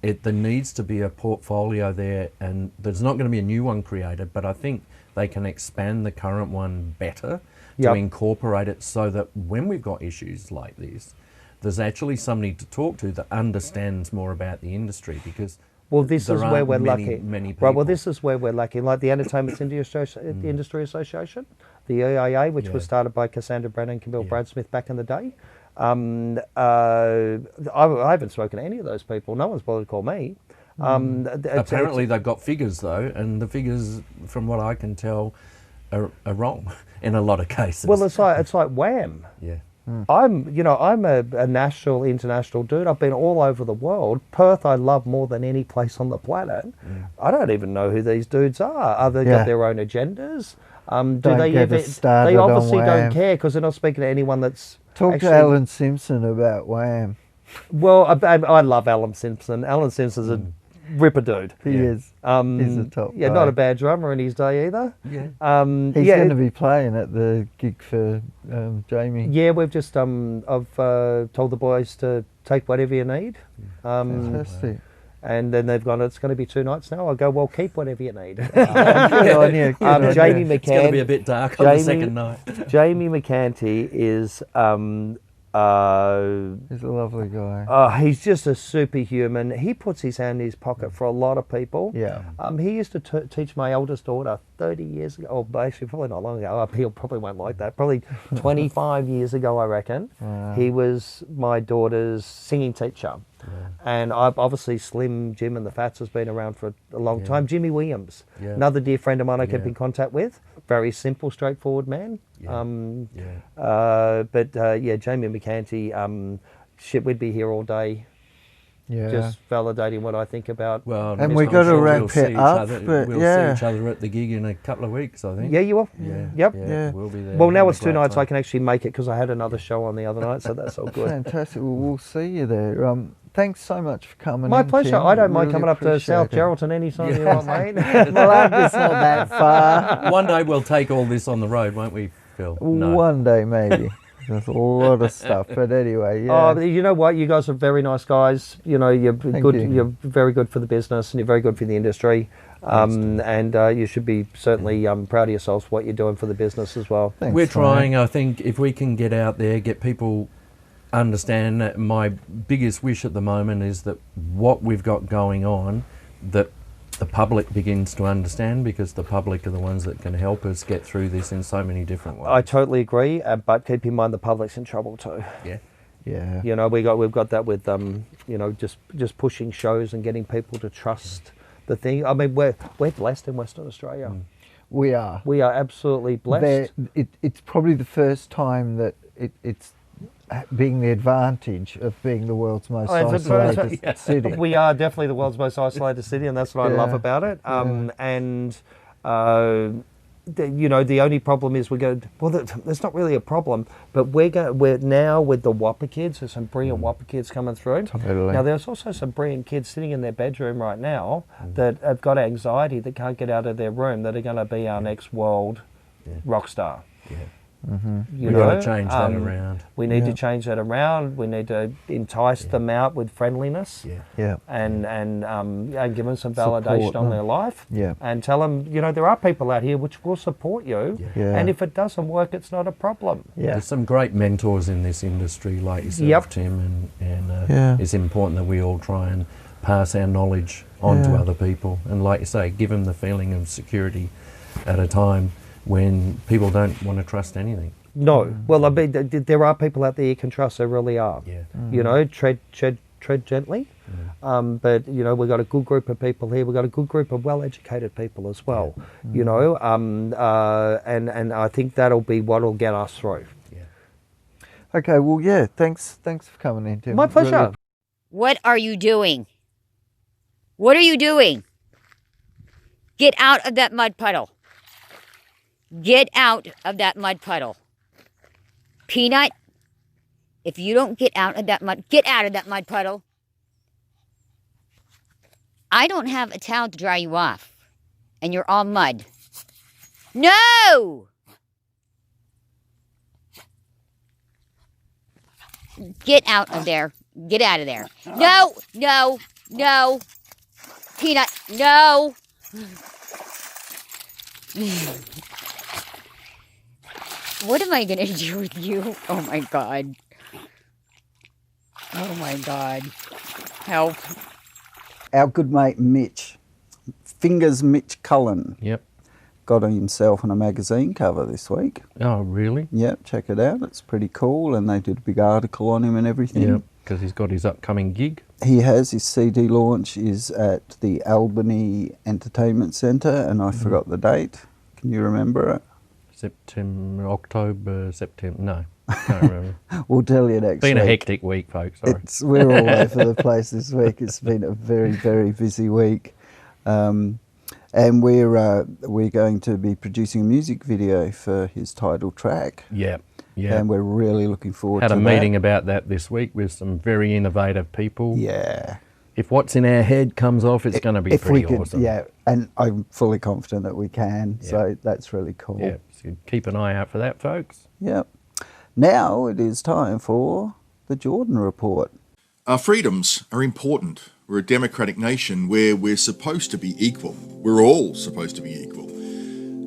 There needs to be a portfolio there, and there's not going to be a new one created, but I think they can expand the current one better to incorporate it so that when we've got issues like this, there's actually somebody to talk to that understands more about the industry, because well, this is where we're lucky. Many people. Right, well, this is where we're lucky. Like the Entertainment Industry Association, the EIA, which was started by Cassandra Brennan and Tim Bradsmith back in the day. I haven't spoken to any of those people. No one's bothered to call me. Apparently they've got figures though, and the figures, from what I can tell, are wrong in a lot of cases. Well, it's like Wham. Yeah. I'm a national, international dude. I've been all over the world. Perth I love more than any place on the planet. I don't even know who these dudes are. They got their own agendas? They obviously don't care, because they're not speaking to anyone that's Talk to Alan Simpson about Wham. Well, I love Alan Simpson. Alan Simpson's a ripper dude. He is. He's a top guy. Not a bad drummer in his day either. Yeah. He's going to be playing at the gig for Jamie. Yeah, we've just I've told the boys to take whatever you need. Fantastic. And then they've gone, it's going to be 2 nights now. I go, well, keep whatever you need. Good on you. Jamie McCann. It's going to be a bit dark on the second night. Jamie McCanty is he's a lovely guy. He's just a superhuman. He puts his hand in his pocket for a lot of people. Yeah. He used to teach my eldest daughter 30 years ago, or actually probably not long ago. He probably won't like that. Probably 25 years ago, I reckon. Wow. He was my daughter's singing teacher. Yeah. And I've obviously Slim Jim and the Fats has been around for a long time. Jimmy Williams, another dear friend of mine I kept in contact with. Very simple, straightforward man. Jamie McCanty, we'd be here all day. Yeah. Just validating what I think about. Well, and we got to wrap it up. We'll see each other at the gig in a couple of weeks, I think. Yeah, you will. Yeah. Yep. Yeah. We'll be there. Well, now it's 2 nights. I can actually make it because I had another show on the other night, so that's all good. Fantastic. Well, we'll see you there. Thanks so much for coming. My pleasure. Tim. I don't mind coming up to South Geraldton anytime you want, mate. Well, it's not that far. One day we'll take all this on the road, won't we, Phil? No. One day, maybe. There's a lot of stuff, but anyway, Oh, you know what? You guys are very nice guys. You know, you're good. You're very good for the business, and you're very good for the industry. And you should be certainly proud of yourselves for what you're doing for the business as well. Thanks, we're trying. I think if we can get out there, get people understand that my biggest wish at the moment is that what we've got going on, that the public begins to understand, because the public are the ones that can help us get through this in so many different ways. I totally agree, but keep in mind the public's in trouble too. Yeah. You know, we've got that with you know, just pushing shows and getting people to trust the thing. I mean, we're blessed in Western Australia. We are. We are absolutely blessed. It's probably the first time that it's being the advantage of being the world's most isolated city. We are definitely the world's most isolated city, and that's what I love about it. You know, the only problem is there's not really a problem, but we're now with the Whopper kids. There's some brilliant Whopper kids coming through. Totally. Now there's also some brilliant kids sitting in their bedroom right now that have got anxiety, that can't get out of their room, that are going to be our next world rock star. Yeah. We've got to change that around. We need to change that around. We need to entice them out with friendliness, and give them some validation on their life, and tell them, you know, there are people out here which will support you, and if it doesn't work, it's not a problem. There's some great mentors in this industry, like yourself, Tim, and it's important that we all try and pass our knowledge on to other people, and like you say, give them the feeling of security at a time when people don't want to trust anything. No. Well, I mean, there are people out there you can trust. There really are. Yeah. You know, tread gently. But, you know, we've got a good group of people here. We've got a good group of well-educated people as well. You know, and I think that'll be what'll get us through. Okay, well, yeah, thanks for coming in, Tim. My pleasure. Really. What are you doing? What are you doing? Get out of that mud puddle. Get out of that mud puddle. Peanut, if you don't get out of that mud puddle. I don't have a towel to dry you off, and you're all mud. No! Get out of there. Get out of there. No, no, no. Peanut, no. What am I going to do with you? Oh, my God. Oh, my God. Help. Our good mate Mitch, Fingers Mitch Cullen, Yep. got himself on a magazine cover this week. Oh, really? Yep, check it out. It's pretty cool, and they did a big article on him and everything. Yep, because he's got his upcoming gig. He has. His CD launch is at the Albany Entertainment Centre, and I forgot the date. Can you remember it? October, September. No, can't remember. We'll tell you next Been week. a hectic week, folks. Sorry. We're all over the place this week. It's been a very, very busy week. And we're going to be producing a music video for his title track. Yeah, yeah. And we're really looking forward to that. Had a meeting about that this week with some very innovative people. Yeah. If what's in our head comes off, it's going to be pretty awesome. Yeah, and I'm fully confident that we can. Yeah. So that's really cool. Yeah, so keep an eye out for that, folks. Yep. Now it is time for the Jordan Report. Our freedoms are important. We're a democratic nation where we're supposed to be equal. We're all supposed to be equal.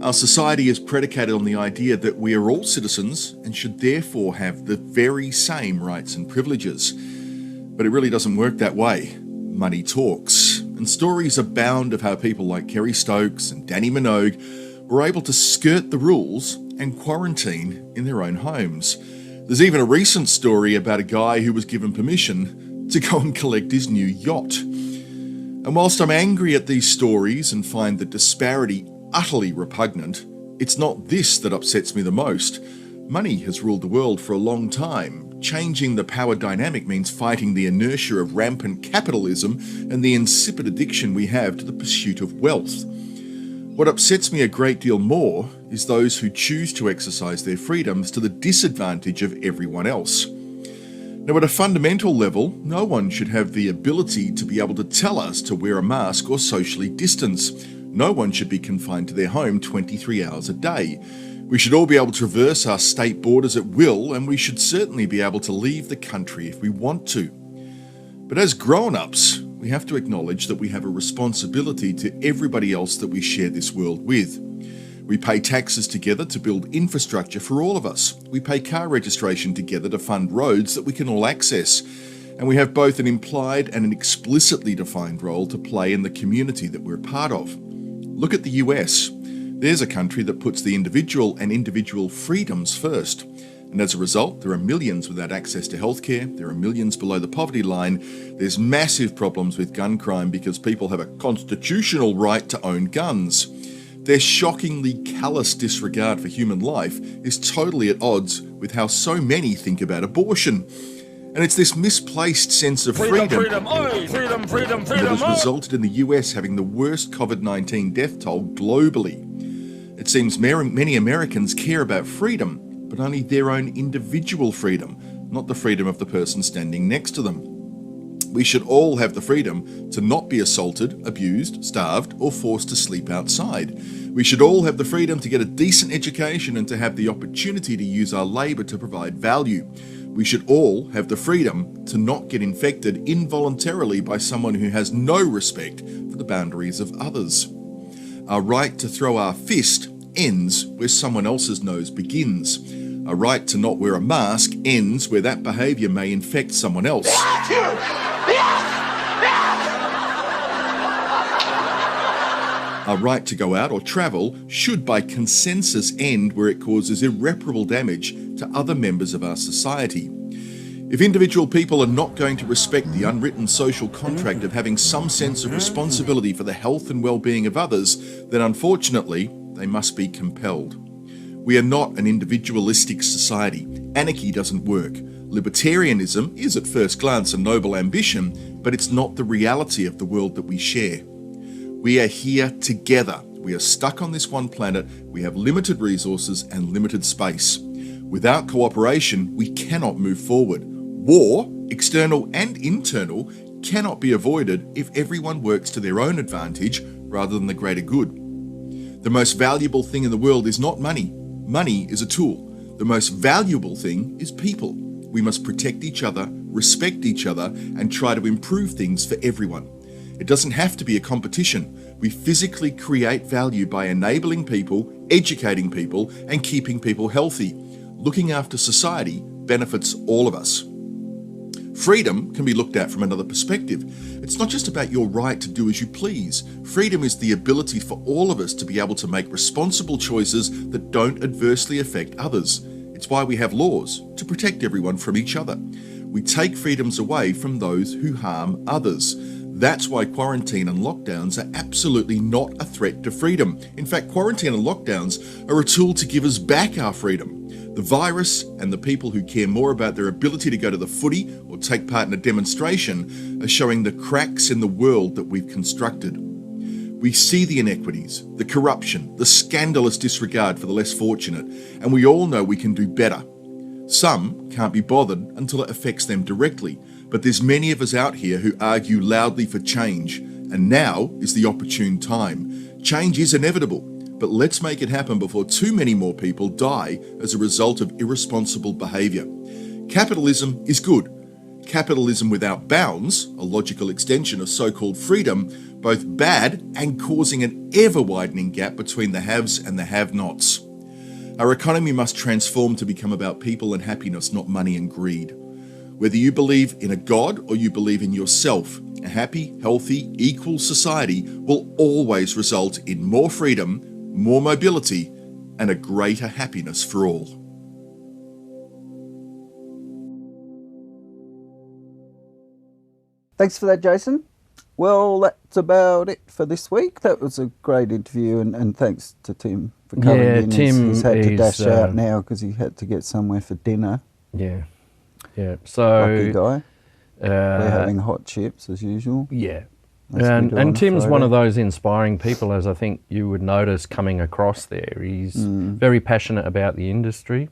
Our society is predicated on the idea that we are all citizens and should therefore have the very same rights and privileges. But it really doesn't work that way. Money talks, and stories abound of how people like Kerry Stokes and Danny Minogue were able to skirt the rules and quarantine in their own homes. There's even a recent story about a guy who was given permission to go and collect his new yacht. And whilst I'm angry at these stories and find the disparity utterly repugnant, it's not this that upsets me the most. Money has ruled the world for a long time. Changing the power dynamic means fighting the inertia of rampant capitalism and the insipid addiction we have to the pursuit of wealth. What upsets me a great deal more is those who choose to exercise their freedoms to the disadvantage of everyone else. Now, at a fundamental level, no one should have the ability to be able to tell us to wear a mask or socially distance. No one should be confined to their home 23 hours a day. We should all be able to traverse our state borders at will, and we should certainly be able to leave the country if we want to. But as grown-ups, we have to acknowledge that we have a responsibility to everybody else that we share this world with. We pay taxes together to build infrastructure for all of us. We pay car registration together to fund roads that we can all access. And we have both an implied and an explicitly defined role to play in the community that we're part of. Look at the US. There's a country that puts the individual and individual freedoms first. And as a result, there are millions without access to healthcare, there are millions below the poverty line, there's massive problems with gun crime because people have a constitutional right to own guns. Their shockingly callous disregard for human life is totally at odds with how so many think about abortion. And it's this misplaced sense of freedom that has resulted in the US having the worst COVID-19 death toll globally. It seems many Americans care about freedom, but only their own individual freedom, not the freedom of the person standing next to them. We should all have the freedom to not be assaulted, abused, starved, or forced to sleep outside. We should all have the freedom to get a decent education and to have the opportunity to use our labour to provide value. We should all have the freedom to not get infected involuntarily by someone who has no respect for the boundaries of others. Our right to throw our fist ends where someone else's nose begins. Our right to not wear a mask ends where that behaviour may infect someone else. Our right to go out or travel should by consensus end where it causes irreparable damage to other members of our society. If individual people are not going to respect the unwritten social contract of having some sense of responsibility for the health and well-being of others, then unfortunately, they must be compelled. We are not an individualistic society. Anarchy doesn't work. Libertarianism is at first glance a noble ambition, but it's not the reality of the world that we share. We are here together. We are stuck on this one planet. We have limited resources and limited space. Without cooperation, we cannot move forward. War, external and internal, cannot be avoided if everyone works to their own advantage rather than the greater good. The most valuable thing in the world is not money. Money is a tool. The most valuable thing is people. We must protect each other, respect each other, and try to improve things for everyone. It doesn't have to be a competition. We physically create value by enabling people, educating people, and keeping people healthy. Looking after society benefits all of us. Freedom can be looked at from another perspective. It's not just about your right to do as you please. Freedom is the ability for all of us to be able to make responsible choices that don't adversely affect others. It's why we have laws, to protect everyone from each other. We take freedoms away from those who harm others. That's why quarantine and lockdowns are absolutely not a threat to freedom. In fact, quarantine and lockdowns are a tool to give us back our freedom. The virus and the people who care more about their ability to go to the footy or take part in a demonstration are showing the cracks in the world that we've constructed. We see the inequities, the corruption, the scandalous disregard for the less fortunate, and we all know we can do better. Some can't be bothered until it affects them directly, but there's many of us out here who argue loudly for change, and now is the opportune time. Change is inevitable, but let's make it happen before too many more people die as a result of irresponsible behaviour. Capitalism is good. Capitalism without bounds, a logical extension of so-called freedom, both bad and causing an ever-widening gap between the haves and the have-nots. Our economy must transform to become about people and happiness, not money and greed. Whether you believe in a God or you believe in yourself, a happy, healthy, equal society will always result in more freedom, more mobility, and a greater happiness for all. Thanks for that, Jason. Well, that's about it for this week. That was a great interview, and thanks to Tim for coming in. Tim he's had to dash out now because he had to get somewhere for dinner. Yeah. So lucky guy. We're having hot chips as usual. Yeah. And Tim's one of those inspiring people, as I think you would notice coming across there. He's very passionate about the industry.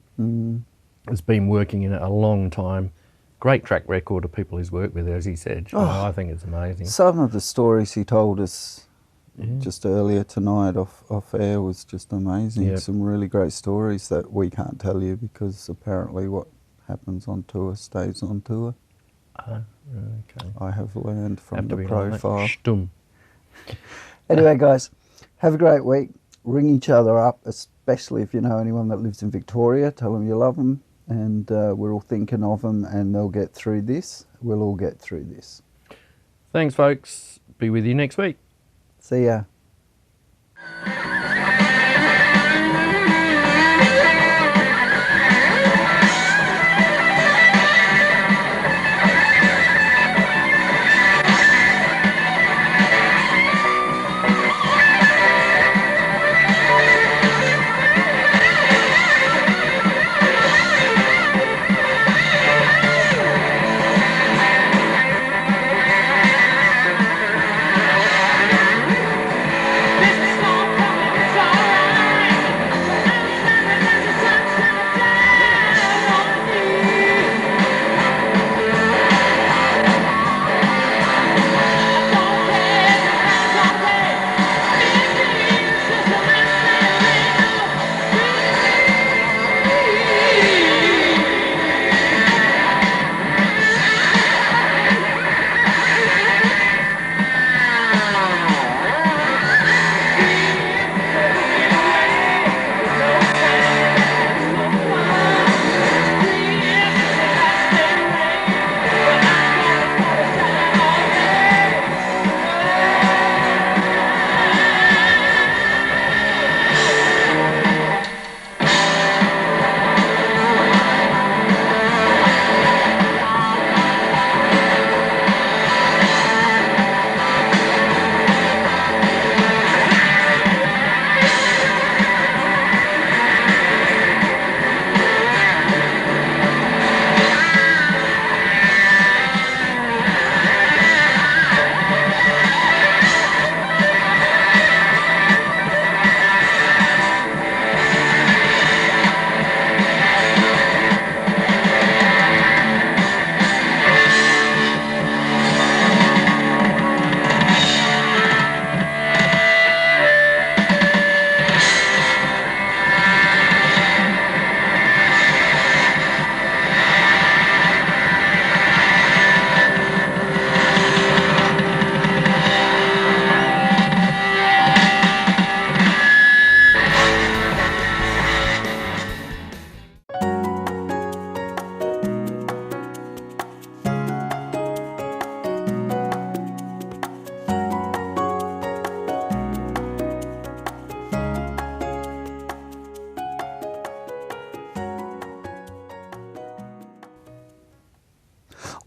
Has been working in it a long time. Great track record of people he's worked with, as he said. I think it's amazing. Some of the stories he told us just earlier tonight off air was just amazing. Yep. Some really great stories that we can't tell you because apparently what happens on tour stays on tour. Okay. I have learned from the profile. Anyway, guys, have a great week. Ring each other up, especially if you know anyone that lives in Victoria. Tell them you love them. And we're all thinking of them, and they'll get through this. We'll all get through this. Thanks, folks. Be with you next week. See ya. This is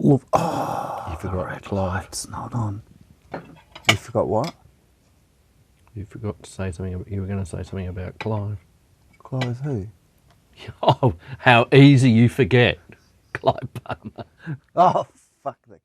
Look, oh, You forgot Clive. it's not on. You forgot what? You forgot to say something. You were going to say something about Clive. Clive who? Oh, how easy you forget, Clive Palmer. Oh, fuck the